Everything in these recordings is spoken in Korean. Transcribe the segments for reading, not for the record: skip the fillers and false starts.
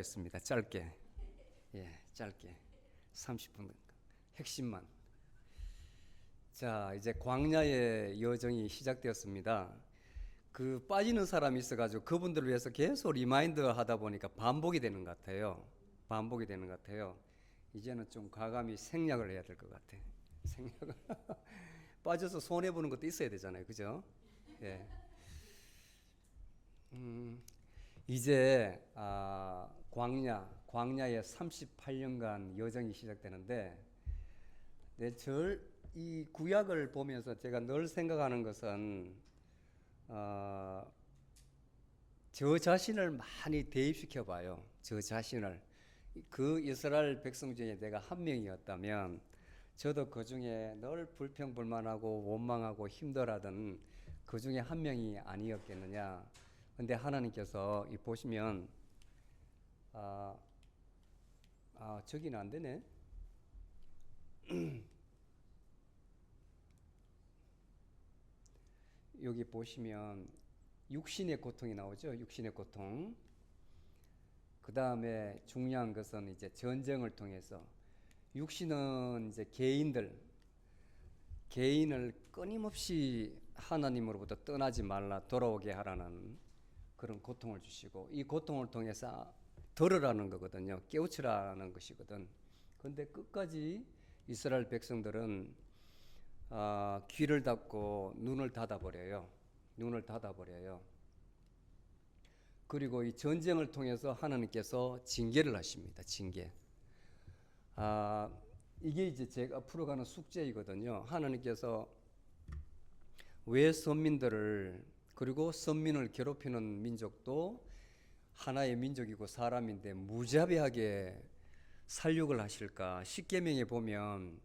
하겠습니다. 짧게. 짧게. 30분 핵심만. 자, 이제 광야의 여정이 시작되었습니다. 그 빠지는 사람이 있어가지고 그분들을 위해서 계속 리마인드 하다 보니까 반복이 되는 것 같아요. 반복이 되는 것 같아요. 이제는 좀 과감히 생략을 해야 될 것 같아. 생략을. 빠져서 손해보는 것도 있어야 되잖아요. 그죠? 예. 이제 광야의 38년간 여정이 시작되는데, 이 구약을 보면서 제가 늘 생각하는 것은 저 자신을 많이 대입시켜 봐요. 저 자신을. 그 이스라엘 백성 중에 내가 한 명이었다면 저도 그 중에 늘 불평불만하고 원망하고 힘들어하던 그 중에 한 명이 아니었겠느냐. 근데 하나님께서 이 보시면 저기는 안 되네. 여기 보시면 육신의 고통이 나오죠. 육신의 고통. 그 다음에 중요한 것은 이제 전쟁을 통해서 육신은 이제 개인을 끊임없이 하나님으로부터 떠나지 말라 돌아오게 하라는 그런 고통을 주시고, 이 고통을 통해서 들으라는 거거든요. 깨우치라는 것이거든. 그런데 끝까지 이스라엘 백성들은 귀를 닫고 눈을 닫아버려요. 눈을 닫아버려요. 그리고 이 전쟁을 통해서 하나님께서 징계를 하십니다. 징계. 이게 이제 제가 풀어가는 숙제이거든요. 하나님께서 왜 선민들을, 그리고 선민을 괴롭히는 민족도 하나의 민족이고 사람인데 무자비하게 살육을 하실까? 십계명에 보면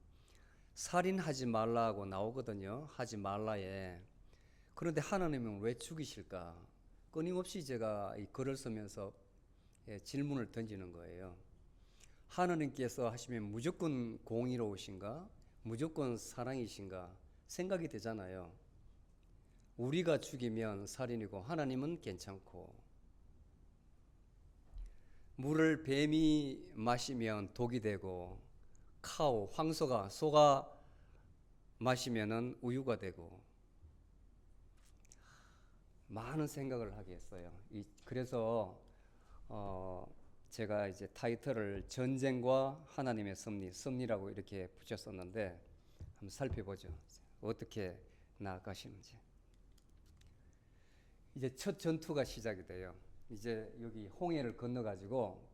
살인하지 말라고 나오거든요. 하지 말라에. 그런데 하나님은 왜 죽이실까? 끊임없이 제가 이 글을 쓰면서 질문을 던지는 거예요. 하나님께서 하시면 무조건 공의로우신가? 무조건 사랑이신가? 생각이 되잖아요. 우리가 죽이면 살인이고 하나님은 괜찮고, 물을 뱀이 마시면 독이 되고, 소가 마시면은 우유가 되고, 많은 생각을 하게 했어요. 그래서 제가 이제 타이틀을 전쟁과 하나님의 섭리라고 이렇게 붙였었는데, 한번 살펴보죠. 어떻게 나아가시는지. 이제 첫 전투가 시작이 돼요. 이제 여기 홍해를 건너가지고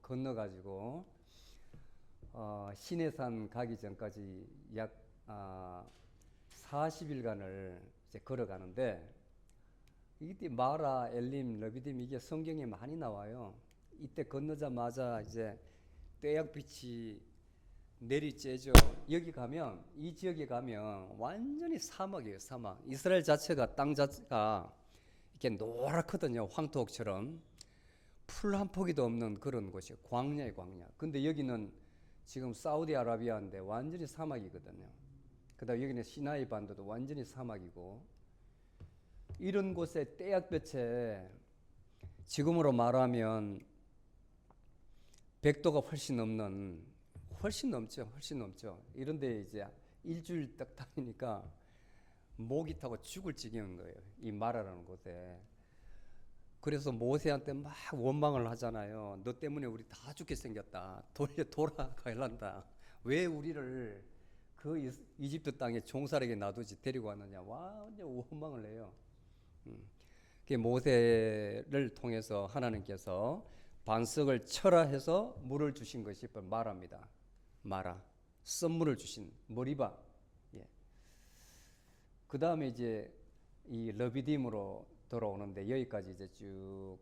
시내산 가기 전까지 약 40일간을 이제 걸어가는데, 이때 마라, 엘림, 러비딤 이게 성경에 많이 나와요. 이때 건너자마자 이제 떼약빛이 내리쬐죠. 이 지역에 가면 완전히 사막이에요. 사막. 이스라엘 자체가, 땅 자체가 이렇게 노랗거든요. 황토옥처럼. 풀 한 포기도 없는 그런 곳이에요. 광야의 광야. 근데 여기는 지금 사우디아라비아인데 완전히 사막이거든요. 그다음 여기는 시나이 반도도 완전히 사막이고, 이런 곳에 떼약볕에 지금으로 말하면 100도가 훨씬 넘죠. 이런데 이제 일주일 딱 다니니까 목이 타고 죽을 지경인 거예요. 이 마라라는 곳에. 그래서 모세한테 막 원망을 하잖아요. 너 때문에 우리 다 죽게 생겼다. 돌아가야 한다. 왜 우리를 그 이집트 땅에 종살에게 놔두지 데리고 왔느냐. 완전 원망을 해요. 그 모세를 통해서 하나님께서 반석을 철화해서 물을 주신 것이 마라입니다. 마라. 썬물을 주신 머리바. 그 다음에 이제 이 러비딤으로 돌아오는데, 여기까지 이제 쭉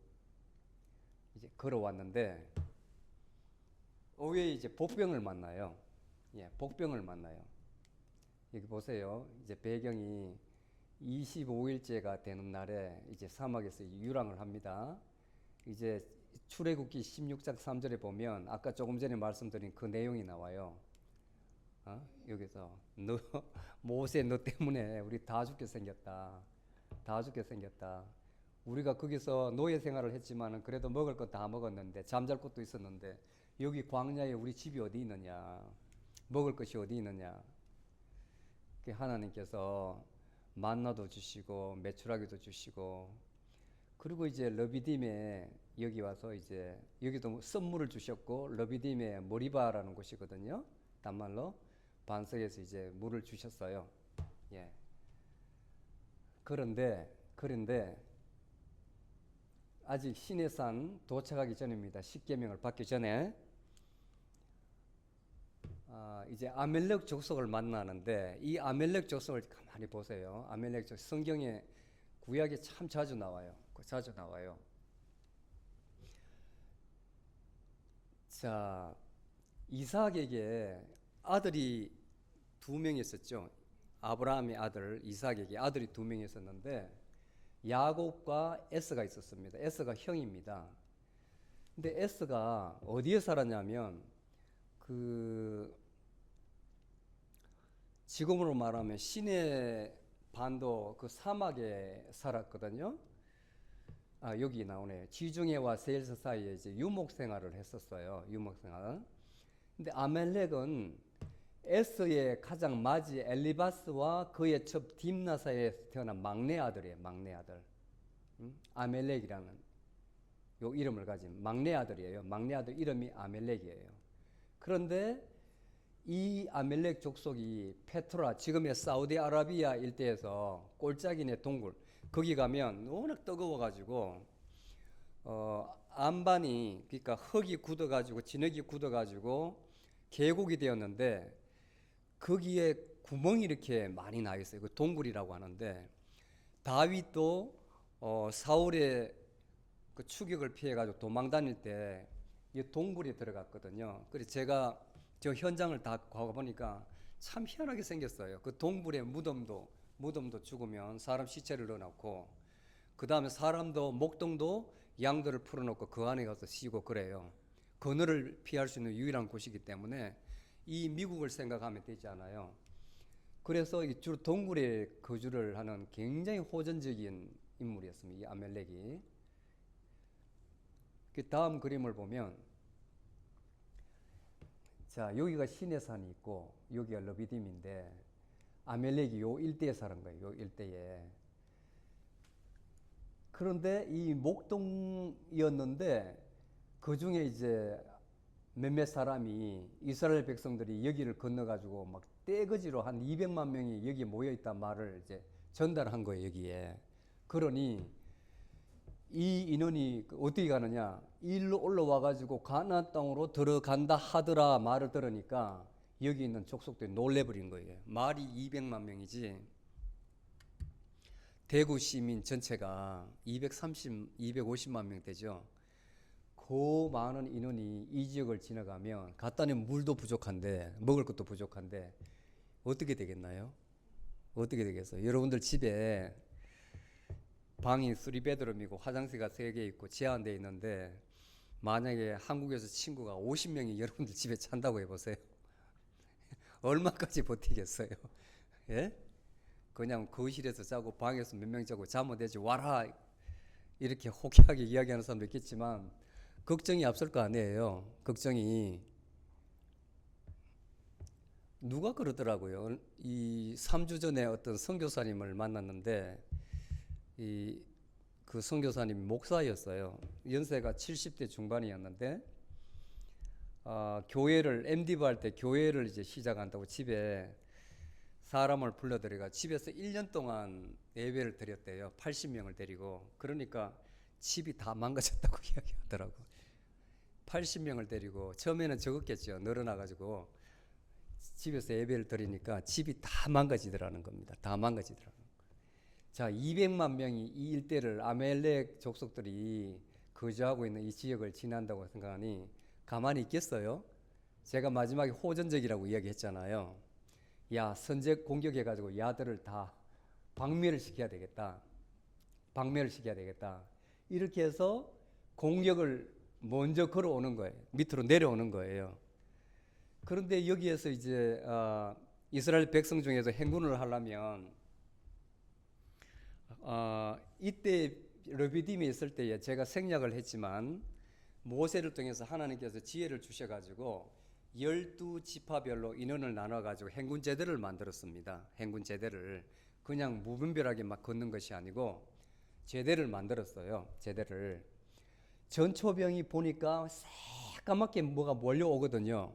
이제 걸어왔는데, 오후에 이제 복병을 만나요. 복병을 만나요. 여기 보세요. 이제 배경이 25일째가 되는 날에 이제 사막에서 유랑을 합니다. 이제 출애굽기 16장 3절에 보면 아까 조금 전에 말씀드린 그 내용이 나와요. 여기서 모세 너 때문에 우리 다 죽게 생겼다. 우리가 거기서 노예 생활을 했지만은 그래도 먹을 것 다 먹었는데 잠잘 곳도 있었는데 여기 광야에 우리 집이 어디 있느냐? 먹을 것이 어디 있느냐? 하나님께서 만나도 주시고 메추라기도 주시고 그리고 이제 러비딤에 여기 와서 이제 여기도 선물을 주셨고 러비딤에 머리바라는 곳이거든요. 단말로 반석에서 이제 물을 주셨어요. 예. 그런데 아직 시내산 도착하기 전입니다. 십계명을 받기 전에 이제 아멜렉 족속을 만나는데 이 아멜렉 족속을 가만히 보세요. 아멜렉 족속 성경에 구약에 참 자주 나와요. 자주 나와요. 자, 이삭에게 아들이 두 명 있었죠. 아브라함의 아들 이삭에게 아들이 두 명 있었는데 야곱과 에스가 있었습니다. 에스가 형입니다. 근데 에스가 어디에 살았냐면 그 지금으로 말하면 시내 반도 그 사막에 살았거든요. 여기 나오네요. 지중해와 세일서 사이에 이제 유목 생활을 했었어요. 유목 생활. 근데 아멜렉은 에스의 가장 맞이 엘리바스와 그의 첩 딥나사에서 태어난 막내 아들이에요. 막내 아들. 아멜렉이라는 요 이름을 가진 막내 아들이에요. 막내 아들 이름이 아멜렉이에요. 그런데 이 아멜렉 족속이 페트라 지금의 사우디아라비아 일대에서 꼴짝이네 동굴 거기 가면 워낙 뜨거워가지고 안반이 그러니까 흙이 굳어가지고 진흙이 굳어가지고 계곡이 되었는데 거기에 구멍이 이렇게 많이 나 있어요. 그 동굴이라고 하는데 다윗도 사울의 그 추격을 피해가지고 도망 다닐 때 이 동굴에 들어갔거든요. 그래서 제가 저 현장을 다 가보니까 참 희한하게 생겼어요. 그 동굴에 무덤도 죽으면 사람 시체를 넣어놓고 그 다음에 사람도 목동도 양들을 풀어놓고 그 안에 가서 쉬고 그래요. 그늘을 피할 수 있는 유일한 곳이기 때문에 이 미국을 생각하면 되지 않아요. 그래서 주로 동굴에 거주를 하는 굉장히 호전적인 인물이었습니다. 이 아멜렉이. 그 다음 그림을 보면 자 여기가 시내산이 있고 여기가 러비딤인데 아멜렉이 요 일대에 사는 거예요. 요 일대에. 그런데 이 목동이었는데 그 중에 이제 몇몇 사람이 이스라엘 백성들이 여기를 건너가지고 막 떼거지로 한 200만 명이 여기 모여있단 말을 이제 전달한 거예요. 여기에. 그러니 이 인원이 어떻게 가느냐 일로 올라와가지고 가나안 땅으로 들어간다 하더라 말을 들으니까 여기 있는 족속들이 놀래버린 거예요. 말이 200만 명이지 대구 시민 전체가 250만 명 되죠. 그 많은 인원이 이 지역을 지나가면 갔다니 물도 부족한데 먹을 것도 부족한데 어떻게 되겠나요? 어떻게 되겠어요? 여러분들 집에 방이 3베드룸이고 화장실가 3개 있고 제한되어 있는데 만약에 한국에서 친구가 50명이 여러분들 집에 잔다고 해보세요. 얼마까지 버티겠어요? 예? 그냥 거실에서 자고 방에서 몇 명 자고 자면 되지 와라 이렇게 호쾌하게 이야기하는 사람도 있겠지만 걱정이 앞설 거 아니에요. 걱정이 누가 그러더라고요. 이 3주 전에 어떤 선교사님을 만났는데 그 선교사님이 목사였어요. 연세가 70대 중반이었는데 교회를 MD부 할 때 교회를 이제 시작한다고 집에 사람을 불러들여가 집에서 1년 동안 예배를 드렸대요. 80명을 데리고. 그러니까 집이 다 망가졌다고 이야기하더라고. 80명을 데리고 처음에는 적었겠죠. 늘어나가지고 집에서 예배를 드리니까 집이 다 망가지더라는 겁니다. 다 망가지더라고요. 자, 200만 명이 이 일대를 아멜렉 족속들이 거주하고 있는 이 지역을 지난다고 생각하니 가만히 있겠어요? 제가 마지막에 호전적이라고 이야기했잖아요. 야, 선제 공격해가지고 야들을 다 박멸을 시켜야 되겠다. 박멸을 시켜야 되겠다. 이렇게 해서 공격을 먼저 걸어오는 거예요. 밑으로 내려오는 거예요. 그런데 여기에서 이제 이스라엘 백성 중에서 행군을 하려면 이때 르비딤에 있을 때에 제가 생략을 했지만 모세를 통해서 하나님께서 지혜를 주셔가지고 12지파별로 인원을 나눠가지고 행군 제대를 만들었습니다. 행군 제대를 그냥 무분별하게 막 걷는 것이 아니고 제대를 만들었어요. 제대를. 전초병이 보니까 새까맣게 뭐가 몰려오거든요.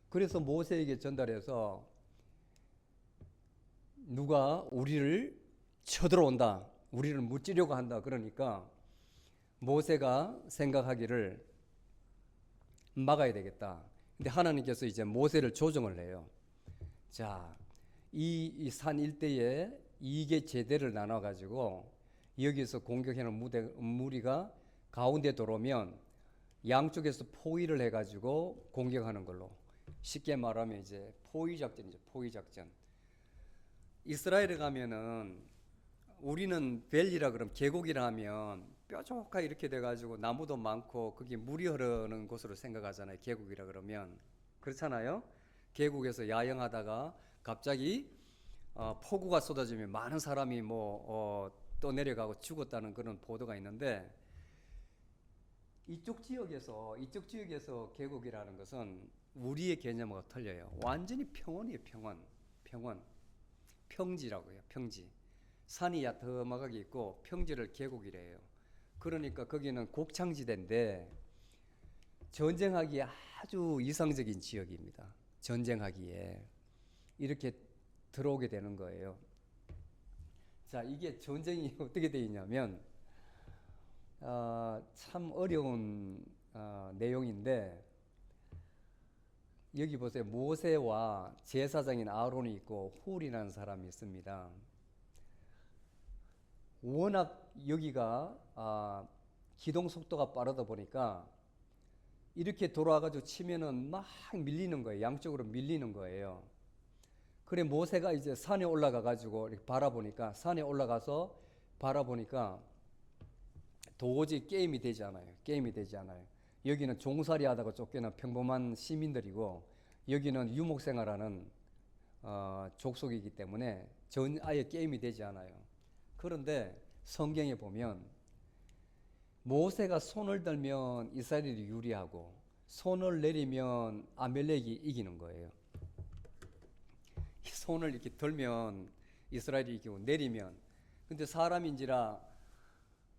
그래서 모세에게 전달해서 누가 우리를 쳐들어온다, 우리를 무찌려고 한다. 그러니까 모세가 생각하기를 막아야 되겠다. 근데 하나님께서 이제 모세를 조정을 해요. 자, 이 산 일대에 이게 제대를 나눠 가지고 여기서 공격하는 무리가 가운데 들어오면 양쪽에서 포위를 해 가지고 공격하는 걸로. 쉽게 말하면 이제 포위 작전이죠. 포위 작전. 이스라엘에 가면은 우리는 벨리라 그러면 계곡이라 하면 뾰족하게 이렇게 돼가지고 나무도 많고 그게 물이 흐르는 곳으로 생각하잖아요. 계곡이라 그러면 그렇잖아요. 계곡에서 야영하다가 갑자기 폭우가 쏟아지면 많은 사람이 떠내려가고 죽었다는 그런 보도가 있는데 이쪽 지역에서 계곡이라는 것은 우리의 개념과 틀려요. 완전히 평원이에요. 평원. 평지라고요. 평지. 산이 야트막하게 있고 평지를 계곡이래요. 그러니까 거기는 곡창지대인데 전쟁하기에 아주 이상적인 지역입니다. 전쟁하기에 이렇게 들어오게 되는 거예요. 자, 이게 전쟁이 어떻게 되어 있냐면 참 어려운 내용인데 여기 보세요. 모세와 제사장인 아론이 있고 훌이라는 사람이 있습니다. 워낙 여기가 기동 속도가 빠르다 보니까 이렇게 돌아와가지고 치면은 막 밀리는 거예요. 양쪽으로 밀리는 거예요. 그래 모세가 이제 산에 올라가가지고 이렇게 산에 올라가서 바라보니까 도저히 게임이 되지 않아요. 여기는 종살이 하다가 쫓겨난 평범한 시민들이고 여기는 유목생활하는 족속이기 때문에 아예 게임이 되지 않아요. 그런데 성경에 보면 모세가 손을 들면 이스라엘이 유리하고 손을 내리면 아멜렉이 이기는 거예요. 손을 이렇게 들면 이스라엘이 이기고 내리면, 근데 사람인지라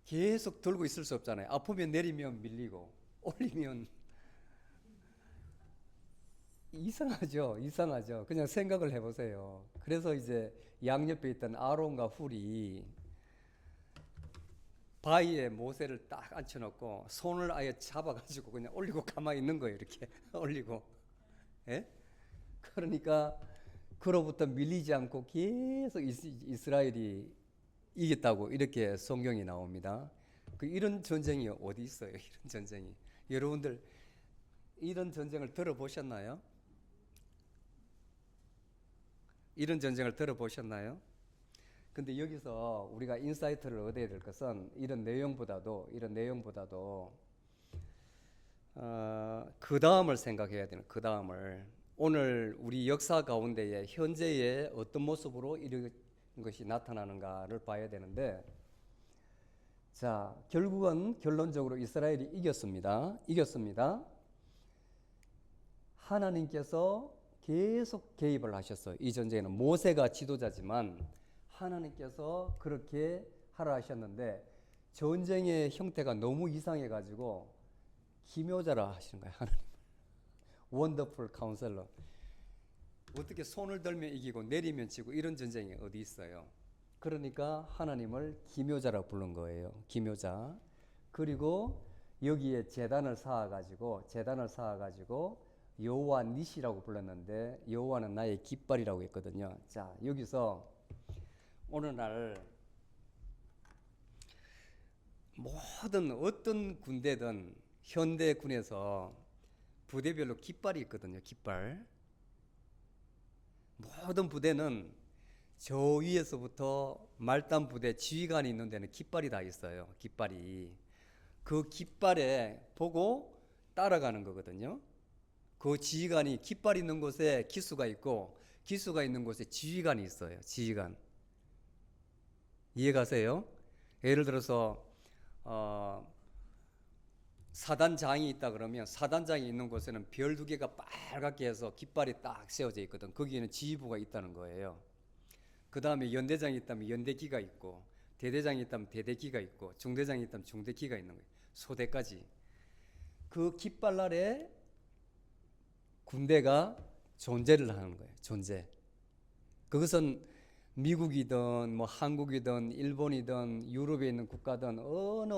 계속 들고 있을 수 없잖아요. 아프면 내리면 밀리고 올리면 이상하죠. 그냥 생각을 해보세요. 그래서 이제 양옆에 있던 아론과 훌이 바위에 모세를 딱 앉혀놓고 손을 아예 잡아가지고 그냥 올리고 가만히 있는 거예요. 이렇게 올리고. 예? 그러니까 그로부터 밀리지 않고 계속 이스라엘이 이겼다고 이렇게 성경이 나옵니다. 이런 전쟁이 어디 있어요? 이런 전쟁이. 여러분들 이런 전쟁을 들어보셨나요? 이런 전쟁을 들어보셨나요? 근데 여기서 우리가 인사이트를 얻어야 될 것은 이런 내용보다도 그 다음을 생각해야 되는, 그 다음을. 오늘 우리 역사 가운데에 현재의 어떤 모습으로 이런 것이 나타나는가를 봐야 되는데, 자, 결국은 결론적으로 이스라엘이 이겼습니다. 하나님께서 계속 개입을 하셨어요. 이 전쟁에는 모세가 지도자지만 하나님께서 그렇게 하라 하셨는데 전쟁의 형태가 너무 이상해가지고 기묘자라 하시는 거예요. 하나님. 원더풀 카운셀러. 어떻게 손을 들면 이기고 내리면 지고 이런 전쟁이 어디 있어요. 그러니까 하나님을 기묘자라 부른 거예요. 기묘자. 그리고 여기에 제단을 쌓아가지고 여호와 니시라고 불렀는데 여호와는 나의 깃발이라고 했거든요. 자, 여기서 오늘날 모든 어떤 군대든 현대군에서 부대별로 깃발이 있거든요. 깃발. 모든 부대는 저 위에서부터 말단 부대 지휘관이 있는 데는 깃발이 다 있어요. 깃발이. 그 깃발에 보고 따라가는 거거든요. 그 지휘관이 깃발 있는 곳에 기수가 있고 기수가 있는 곳에 지휘관이 있어요. 지휘관. 이해가세요? 예를 들어서 사단장이 있다 그러면 사단장이 있는 곳에는 별 두 개가 빨갛게 해서 깃발이 딱 세워져 있거든. 거기에는 지휘부가 있다는 거예요. 그 다음에 연대장이 있다면 연대기가 있고, 대대장이 있다면 대대기가 있고, 중대장이 있다면 중대기가 있는 거예요. 소대까지. 그 깃발 아래 군대가 존재를 하는 거예요. 존재. 그것은 미국이든 뭐 한국이든 일본이든 유럽에 있는 국가든 어느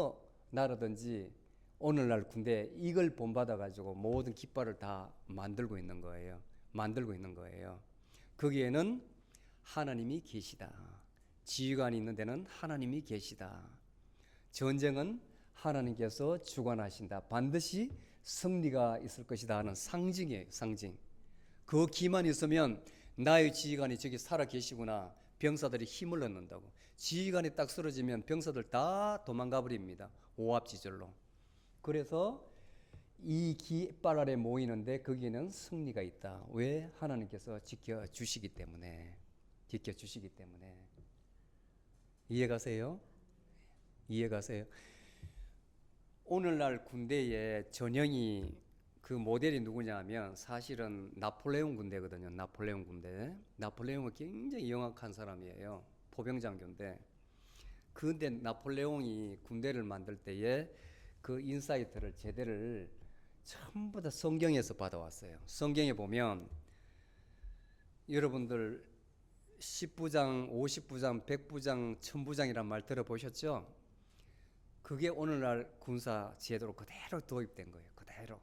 나라든지 오늘날 군대 이걸 본받아 가지고 모든 깃발을 다 만들고 있는 거예요. 만들고 있는 거예요. 거기에는 하나님이 계시다. 지휘관이 있는 데는 하나님이 계시다. 전쟁은 하나님께서 주관하신다. 반드시 승리가 있을 것이다 하는 상징이에요. 상징. 그 기만 있으면 나의 지휘관이 저기 살아 계시구나. 병사들이 힘을 얻는다고. 지휘관이 딱 쓰러지면 병사들 다 도망가 버립니다. 오합지졸로. 그래서 이 깃발 아래 모이는데 거기에는 승리가 있다. 왜? 하나님께서 지켜주시기 때문에. 지켜주시기 때문에. 이해가세요? 이해가세요? 오늘날 군대의 전형이 그 모델이 누구냐 하면 사실은 나폴레옹 군대거든요. 나폴레옹 군대. 나폴레옹은 굉장히 영악한 사람이에요. 포병장교인데. 그런데 나폴레옹이 군대를 만들 때에 그 인사이트를 제대를 전부 다 성경에서 받아왔어요. 성경에 보면 여러분들 10부장, 50부장, 100부장, 1000부장이란 말 들어보셨죠? 그게 오늘날 군사 제도로 그대로 도입된 거예요. 그대로.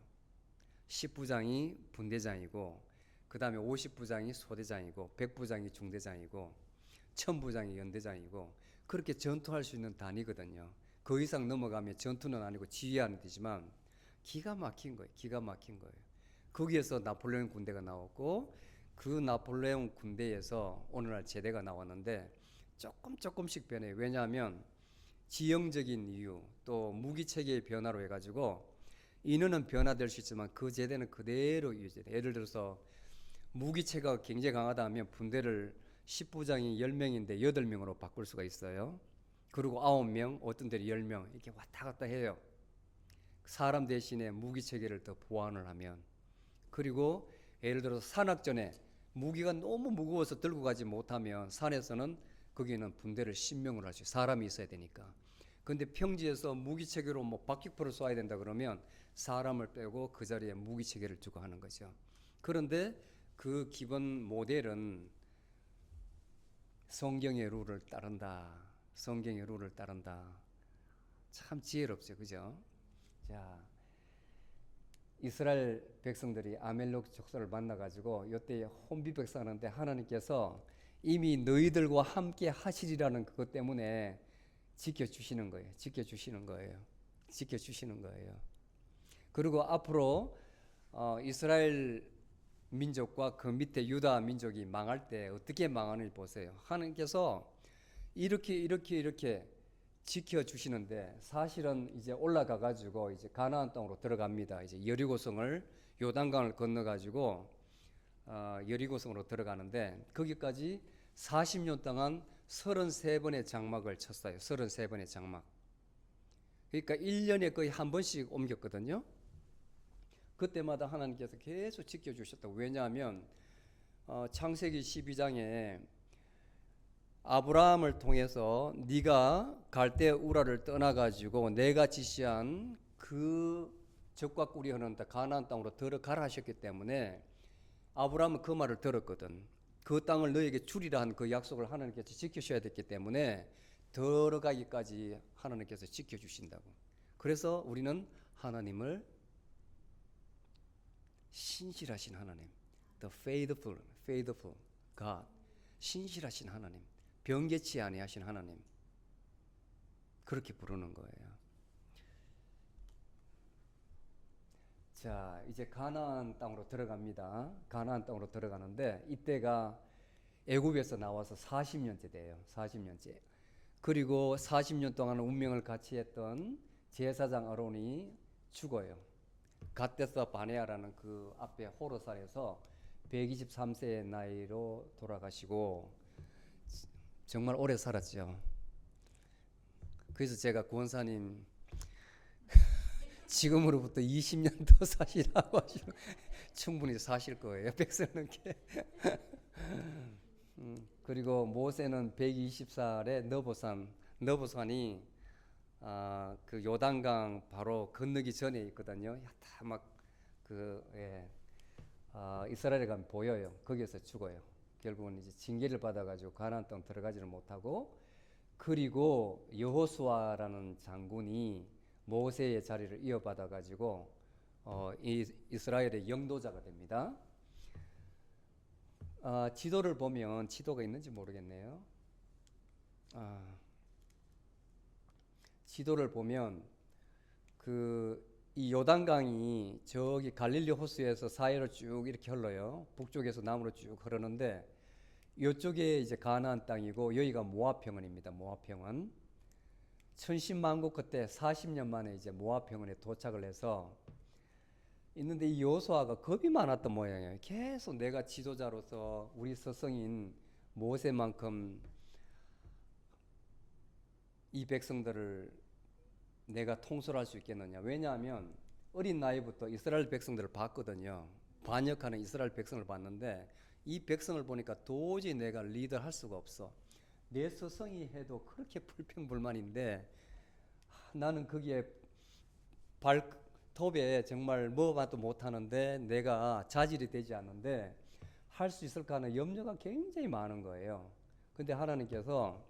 10부장이 분대장이고, 그 다음에 50부장이 소대장이고, 100부장이 중대장이고, 1000부장이 연대장이고, 그렇게 전투할 수 있는 단위거든요. 그 이상 넘어가면 전투는 아니고 지휘하는 데지만 기가 막힌 거예요. 기가 막힌 거예요. 거기에서 나폴레옹 군대가 나왔고, 그 나폴레옹 군대에서 오늘날 제대가 나왔는데 조금씩 변해요. 왜냐하면 지형적인 이유, 또 무기체계의 변화로 해가지고 인원은 변화될 수 있지만 그 제대는 그대로 유지돼요. 예를 들어서 무기체가 굉장히 강하다 하면 분대를 10부장이 10명인데 8명으로 바꿀 수가 있어요. 그리고 9명, 어떤 데는 10명 이렇게 왔다 갔다 해요. 사람 대신에 무기체계를 더 보완을 하면. 그리고 예를 들어서 산악전에 무기가 너무 무거워서 들고 가지 못하면 산에서는 거기는 분대를 10명으로 할 수 있어요. 사람이 있어야 되니까. 근데 평지에서 무기체계로 뭐 박격포를 쏘아야 된다 그러면 사람을 빼고 그 자리에 무기체계를 두고 하는 거죠. 그런데 그 기본 모델은 성경의 룰을 따른다. 성경의 룰을 따른다. 참 지혜롭죠. 그죠? 자, 이스라엘 백성들이 아멜렉 족속을 만나가지고 이때 혼비백산하는데 하나님께서 이미 너희들과 함께 하시리라는 그것 때문에 지켜주시는 거예요. 지켜주시는 거예요. 지켜주시는 거예요. 그리고 앞으로 이스라엘 민족과 그 밑에 유다 민족이 망할 때 어떻게 망하는지 보세요. 하나님께서 이렇게 지켜주시는데 사실은 이제 올라가 가지고 이제 가나안 땅으로 들어갑니다. 이제 여리고성을 요단강을 건너 가지고 여리고성으로 들어가는데 거기까지 40년 동안 33번의 장막을 쳤어요. 33번의 장막. 그러니까 1년에 거의 한 번씩 옮겼거든요. 그때마다 하나님께서 계속 지켜주셨다고. 왜냐하면 창세기 12장에 아브라함을 통해서 네가 갈대 우라를 떠나가지고 내가 지시한 그 적과 꿀이 흐르는 가나안 땅으로 들어가라 하셨기 때문에 아브라함은 그 말을 들었거든. 그 땅을 너에게 주리라 한 그 약속을 하나님께서 지키셔야 됐기 때문에 들어가기까지 하나님께서 지켜주신다고. 그래서 우리는 하나님을 신실하신 하나님, the faithful God, 신실하신 하나님, 변개치 아니하신 하나님, 그렇게 부르는 거예요. 자, 이제 가나안 땅으로 들어갑니다. 가나안 땅으로 들어가는데 이때가 애굽에서 나와서 40년째 돼요. 40년째. 그리고 40년 동안 운명을 같이 했던 제사장 아론이 죽어요. 갓데스 바네아라는 그 앞에 호로산에서 123세의 나이로 돌아가시고 정말 오래 살았죠. 그래서 제가 권사님 지금으로부터 20년 더 사시라고 하시면 충분히 사실 거예요. 100살 넘게. 그리고 모세는 120살에 너보산이 그 요단강 바로 건너기 전에 있거든요. 다막그 이스라엘에 가면 보여요. 거기에서 죽어요. 결국은 이제 징계를 받아가지고 가나안 땅 들어가지를 못하고, 그리고 여호수아라는 장군이 모세의 자리를 이어받아가지고 이스라엘의 영도자가 됩니다. 지도를 보면 지도가 있는지 모르겠네요. 지도를 보면 이 요단강이 저기 갈릴리 호수에서 사해로 쭉 이렇게 흘러요. 북쪽에서 남으로 쭉 흐르는데 이쪽에 이제 가나안 땅이고 여기가 모압 평원입니다. 모압 평원. 천신만고 그때 40년 만에 이제 모압 평원에 도착을 해서 있는데, 이 여호수아가 겁이 많았던 모양이에요. 계속 내가 지도자로서 우리 스승인 모세만큼 이 백성들을 내가 통솔할 수 있겠느냐. 왜냐하면 어린 나이부터 이스라엘 백성들을 봤거든요. 반역하는 이스라엘 백성을 봤는데 이 백성을 보니까 도저히 내가 리더할 수가 없어. 내 스승이 해도 그렇게 불평불만인데 나는 거기에 발톱에 정말 먹어봐도 못하는데 내가 자질이 되지 않는데 할 수 있을까 하는 염려가 굉장히 많은 거예요. 근데 하나님께서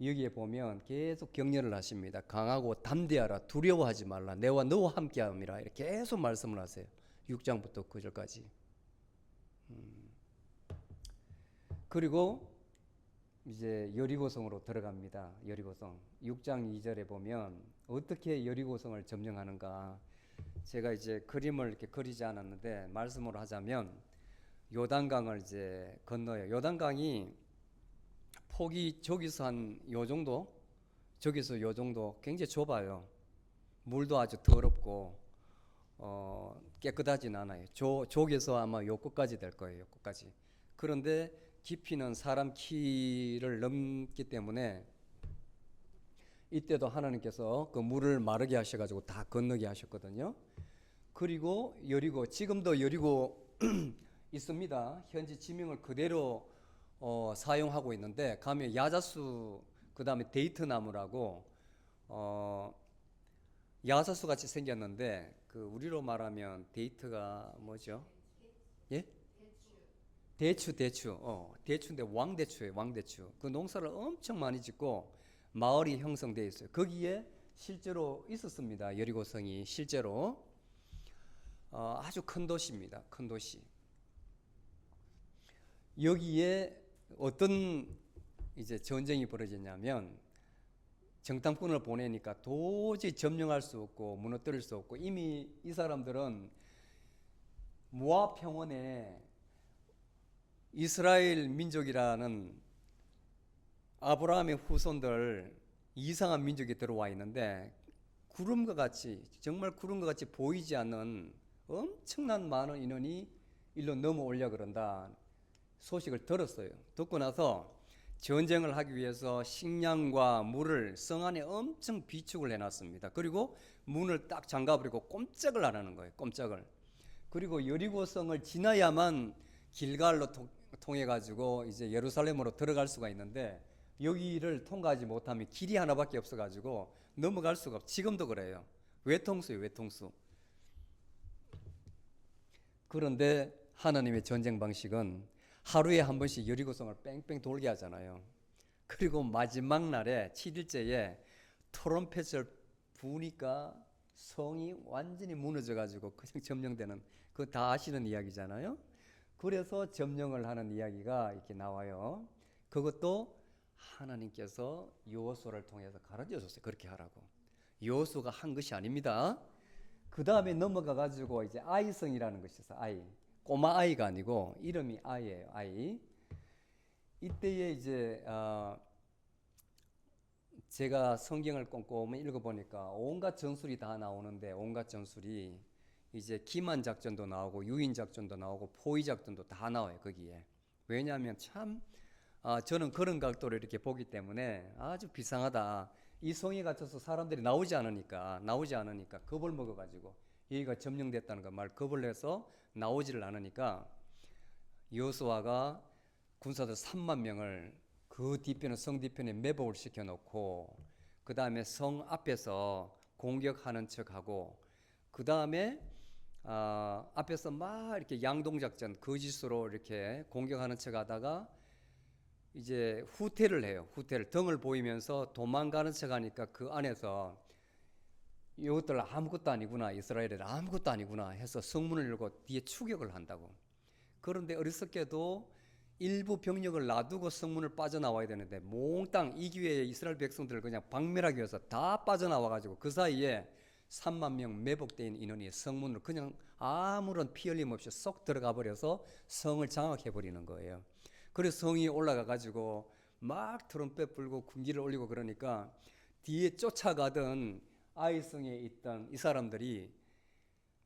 여기에 보면 계속 격려를 하십니다. 강하고 담대하라, 두려워하지 말라, 내와 너와 함께함이라, 이렇게 계속 말씀을 하세요. 6장부터 9절까지. 그리고 이제 여리고성으로 들어갑니다. 여리고성 6장 2절에 보면 어떻게 여리고성을 점령하는가. 제가 이제 그림을 이렇게 그리지 않았는데 말씀으로 하자면 요단강을 이제 건너요. 요단강이 폭이 저기서 한 요 정도, 저기서 요 정도, 굉장히 좁아요. 물도 아주 더럽고 깨끗하진 않아요. 저기서 아마 요 끝까지 될 거예요. 요 끝까지. 그런데 깊이는 사람 키를 넘기 때문에 이때도 하나님께서 그 물을 마르게 하셔가지고 다 건너게 하셨거든요. 그리고 여리고, 지금도 여리고 있습니다. 현지 지명을 그대로 사용하고 있는데 가면 야자수, 그 다음에 데이트나무라고 야자수 같이 생겼는데 그 우리로 말하면 데이트가 뭐죠? 예? 대추인데 왕대추예요. 왕대추. 그 농사를 엄청 많이 짓고 마을이 형성되어 있어요. 거기에 실제로 있었습니다. 여리고성이 실제로 아주 큰 도시입니다. 큰 도시. 여기에 어떤 이제 전쟁이 벌어졌냐면 정탐꾼을 보내니까 도저히 점령할 수 없고 무너뜨릴 수 없고, 이미 이 사람들은 모압 평원에 이스라엘 민족이라는 아브라함의 후손들 이상한 민족이 들어와 있는데 구름과 같이, 정말 구름과 같이 보이지 않는 엄청난 많은 인원이 일로 넘어오려 그런다 소식을 들었어요. 듣고 나서 전쟁을 하기 위해서 식량과 물을 성 안에 엄청 비축을 해놨습니다. 그리고 문을 딱 잠가버리고 꼼짝을 안 하는 거예요. 꼼짝을. 그리고 여리고성을 지나야만 길갈로 통해 가지고 이제 예루살렘으로 들어갈 수가 있는데 여기를 통과하지 못하면 길이 하나밖에 없어 가지고 넘어갈 수가 없어요. 지금도 그래요. 외통수예요. 외통수. 그런데 하나님의 전쟁 방식은 하루에 한 번씩 여리고성을 뺑뺑 돌게 하잖아요. 그리고 마지막 날에 7일째에 트럼펫을 부니까 성이 완전히 무너져 가지고 그냥 점령되는, 그거 다 아시는 이야기잖아요. 그래서 점령을 하는 이야기가 이렇게 나와요. 그것도 하나님께서 여호수아를 통해서 가르쳐 줬어요. 그렇게 하라고. 여호수아가 한 것이 아닙니다. 그 다음에 넘어가 가지고 이제 아이성이라는 것이 있어요. 아이. 꼬마 아이가 아니고 이름이 아이예요. 아이. 이때에 이제 제가 성경을 꼼꼼히 읽어보니까 온갖 전술이 다 나오는데, 온갖 전술이 이제 기만 작전도 나오고 유인 작전도 나오고 포위 작전도 다 나와요. 거기에. 왜냐하면 참 저는 그런 각도로 이렇게 보기 때문에 아주 비상하다. 이 성에 갇혀서 사람들이 나오지 않으니까 겁을 먹어가지고 여기가 점령됐다는 거 말 겁을 내서 나오지를 않으니까 여호수아가 군사들 3만 명을 그 뒤편에 성 뒤편에 매복을 시켜놓고 그 다음에 성 앞에서 공격하는 척하고 그 다음에 앞에서 막 이렇게 양동작전 거짓으로 이렇게 공격하는 척하다가 이제 후퇴를 해요. 후퇴를 등을 보이면서 도망가는 척하니까 그 안에서 이것들 아무것도 아니구나, 이스라엘은 아무것도 아니구나 해서 성문을 열고 뒤에 추격을 한다고. 그런데 어리석게도 일부 병력을 놔두고 성문을 빠져나와야 되는데 몽땅 이 기회에 이스라엘 백성들을 그냥 박멸하기 위해서 다 빠져나와가지고 그 사이에 3만 명 매복된 인원이 성문으로 그냥 아무런 피 흘림 없이 쏙 들어가 버려서 성을 장악해 버리는 거예요. 그래서 성이 올라가 가지고 막 트럼펫 불고 군기를 올리고 그러니까 뒤에 쫓아가던 아이성에 있던 이 사람들이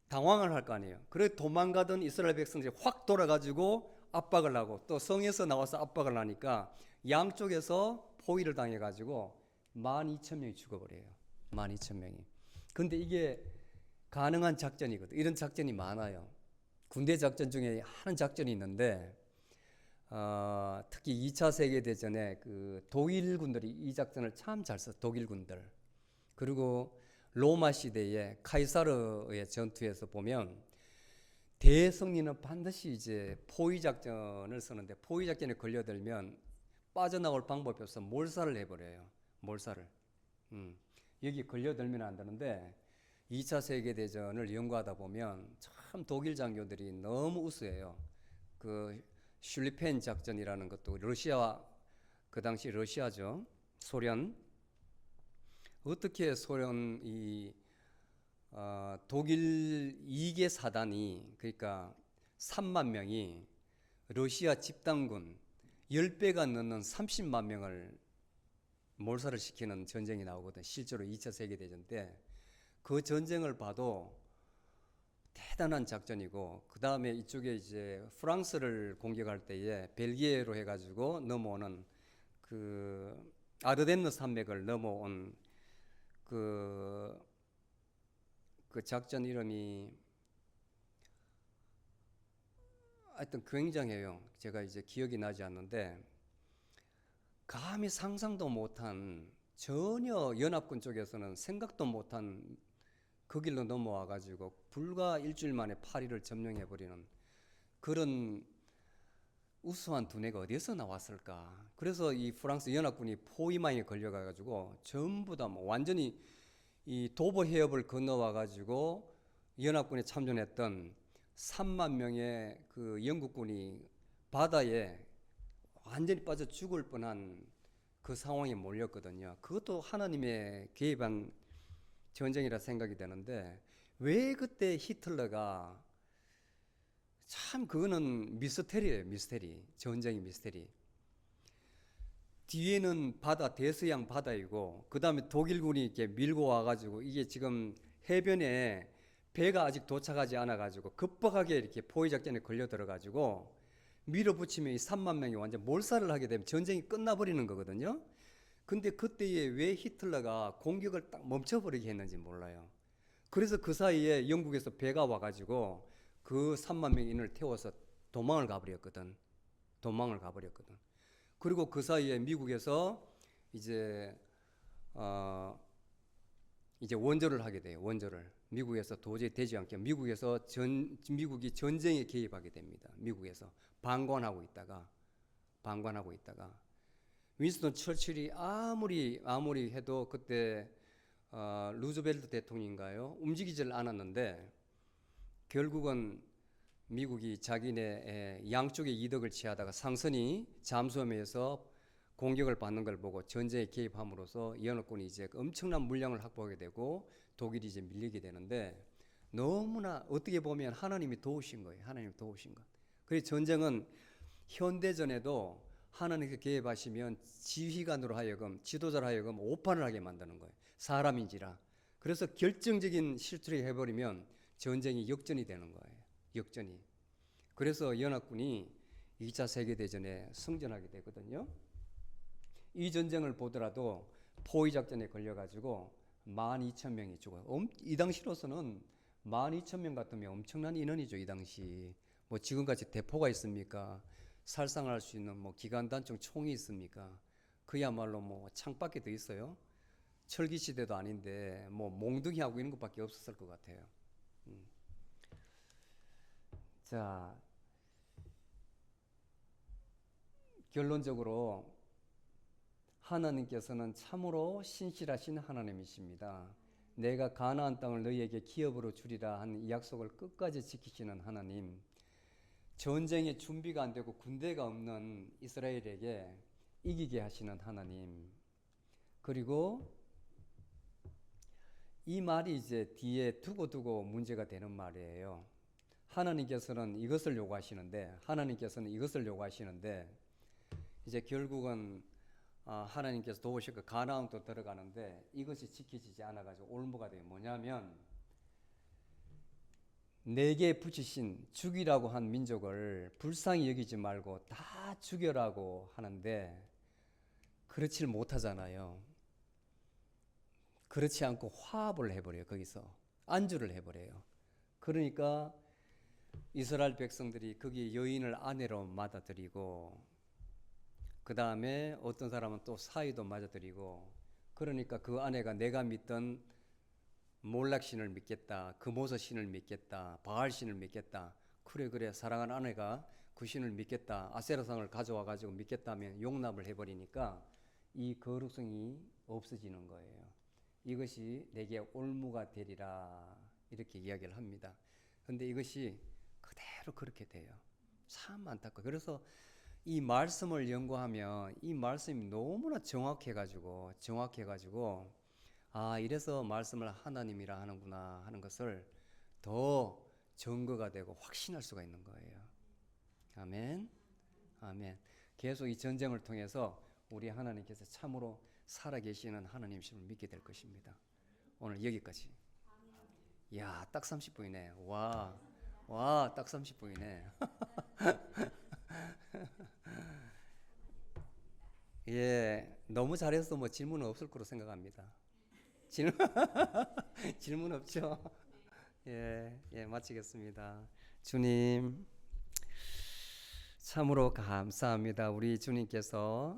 당황을 할 거 아니에요. 그래 도망가던 이스라엘 백성들이 확 돌아가지고 압박을 하고 또 성에서 나와서 압박을 하니까 양쪽에서 포위를 당해가지고 12,000명이 죽어버려요. 12,000명이. 근데 이게 가능한 작전이거든. 이런 작전이 많아요. 군대 작전 중에 하는 작전이 있는데 특히 2차 세계대전에 그 독일군들이 이 작전을 참 잘 써. 독일군들. 그리고 로마 시대의 카이사르의 전투에서 보면 대성리는 반드시 이제 포위 작전을 쓰는데 포위 작전에 걸려들면 빠져나올 방법이 없어 몰살을 해버려요. 몰살을. 여기 걸려들면 안 되는데 2차 세계대전을 연구하다 보면 참 독일 장교들이 너무 우수해요. 그 슐리펜 작전이라는 것도 러시아, 그 당시 러시아죠. 소련. 어떻게 소련 독일 2개 사단이 그러니까 3만 명이 러시아 집단군 10배가 넘는 30만 명을 몰살을 시키는 전쟁이 나오거든. 실제로 2차 세계대전 때 그 전쟁을 봐도 대단한 작전이고 그 다음에 이쪽에 이제 프랑스를 공격할 때에 벨기에로 해가지고 넘어오는 그 아르덴느 산맥을 넘어온 그 작전 이름이 하여튼 굉장해요. 제가 이제 기억이 나지 않는데 감히 상상도 못한 전혀 연합군 쪽에서는 생각도 못한 그 길로 넘어와 가지고 불과 일주일 만에 파리를 점령해버리는 그런 우수한 두뇌가 어디서 나왔을까. 그래서 이 프랑스 연합군이 포위망에 걸려가 가지고 전부 다 뭐 완전히 이 도보 해협을 건너와 가지고 연합군에 참전했던 3만 명의 그 영국군이 바다에 완전히 빠져 죽을 뻔한 그 상황에 몰렸거든요. 그것도 하나님의 개입한 전쟁이라 생각이 되는데 왜 그때 히틀러가 참 그거는 미스테리예요. 미스테리. 전쟁이 미스테리. 뒤에는 바다, 대서양 바다이고 그 다음에 독일군이 이렇게 밀고 와가지고 이게 지금 해변에 배가 아직 도착하지 않아가지고 급박하게 이렇게 포위작전에 걸려 들어가지고 밀어붙이면 이 3만 명이 완전 몰살을 하게 되면 전쟁이 끝나버리는 거거든요. 근데 그때에 왜 히틀러가 공격을 딱 멈춰버리게 했는지 몰라요. 그래서 그 사이에 영국에서 배가 와가지고 그 3만 명인을 태워서 도망을 가버렸거든. 그리고 그 사이에 미국에서 이제 원조를 하게 돼요. 원조를 미국에서 도저히 되지 않게 미국이 전쟁에 개입하게 됩니다. 미국에서 방관하고 있다가 윈스턴 처칠이 아무리 해도 그때 루즈벨트 대통령인가요? 움직이질 않았는데 결국은 미국이 자기네 양쪽의 이득을 취하다가 상선이 잠수함에서 공격을 받는 걸 보고 전쟁에 개입함으로써 연합군이 이제 엄청난 물량을 확보하게 되고 독일이 이제 밀리게 되는데 너무나 어떻게 보면 하나님이 도우신 거예요. 하나님이 도우신 것. 그래서 전쟁은 현대전에도 하나님께 개입하시면 지휘관으로 하여금 지도자로 하여금 오판을 하게 만드는 거예요. 사람인지라. 그래서 결정적인 실수를 해버리면 전쟁이 역전이 되는 거예요. 역전이. 그래서 연합군이 2차 세계대전에 승전하게 되거든요. 이 전쟁을 보더라도 포위 작전에 걸려가지고 12,000명이 죽어요. 이 당시로서는 12,000명 같으면 엄청난 인원이죠. 이 당시 뭐 지금같이 대포가 있습니까? 살상할 수 있는 뭐 기관단총 총이 있습니까? 그야말로 뭐 창밖에 더 있어요. 철기 시대도 아닌데 뭐 몽둥이하고 이런 것밖에 없었을 것 같아요. 자, 결론적으로 하나님께서는 참으로 신실하신 하나님이십니다. 내가 가나안 땅을 너희에게 기업으로 주리라 한 이 약속을 끝까지 지키시는 하나님. 전쟁에 준비가 안 되고 군대가 없는 이스라엘에게 이기게 하시는 하나님. 그리고 이 말이 이제 뒤에 두고두고 문제가 되는 말이에요. 하나님께서는 이것을 요구하시는데 이제 결국은 하나님께서 도우시고 가나안도 들어가는데 이것이 지켜지지 않아가지고 올무가 돼요. 뭐냐면 내게 붙이신 죽이라고 한 민족을 불쌍히 여기지 말고 다 죽여라고 하는데 그렇지 못하잖아요. 그렇지 않고 화합을 해버려요. 거기서 안주를 해버려요. 그러니까 이스라엘 백성들이 거기 여인을 아내로 맞아들이고 그 다음에 어떤 사람은 또 사위도 맞아들이고 그러니까 그 아내가 내가 믿던 몰락신을 믿겠다, 금오서신을 믿겠다, 바알신을 믿겠다. 그래 사랑하는 아내가 그 신을 믿겠다, 아세라상을 가져와 가지고 믿겠다면 용납을 해버리니까 이 거룩성이 없어지는 거예요. 이것이 내게 올무가 되리라 이렇게 이야기를 합니다. 그런데 이것이 그대로 그렇게 돼요. 참 안타까워요. 그래서 이 말씀을 연구하면 이 말씀이 너무나 정확해가지고 이래서 말씀을 하나님이라 하는구나 하는 것을 더 증거가 되고 확신할 수가 있는 거예요. 아멘. 아멘. 계속 이 전쟁을 통해서 우리 하나님께서 참으로 살아계시는 하나님이심을 믿게 될 것입니다. 오늘 여기까지. 야, 딱 30분이네. 와, 딱 30분이네. 예, 너무 잘해서 뭐 질문은 없을 거로 생각합니다. 질문 없죠? 예, 마치겠습니다. 주님, 참으로 감사합니다. 우리 주님께서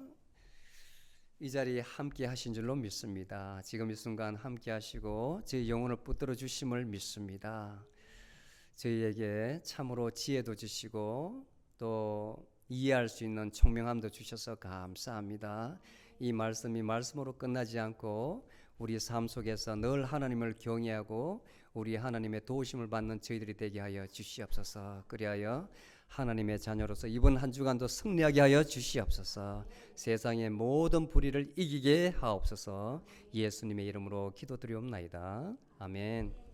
이 자리에 함께 하신 줄로 믿습니다. 지금 이 순간 함께 하시고 저희 영혼을 붙들어 주심을 믿습니다. 저희에게 참으로 지혜도 주시고 또 이해할 수 있는 총명함도 주셔서 감사합니다. 이 말씀이 말씀으로 끝나지 않고 우리 삶 속에서 늘 하나님을 경외하고 우리 하나님의 도우심을 받는 저희들이 되게 하여 주시옵소서. 그리하여 하나님의 자녀로서 이번 한 주간도 승리하게 하여 주시옵소서. 세상의 모든 불의를 이기게 하옵소서. 예수님의 이름으로 기도드리옵나이다. 아멘.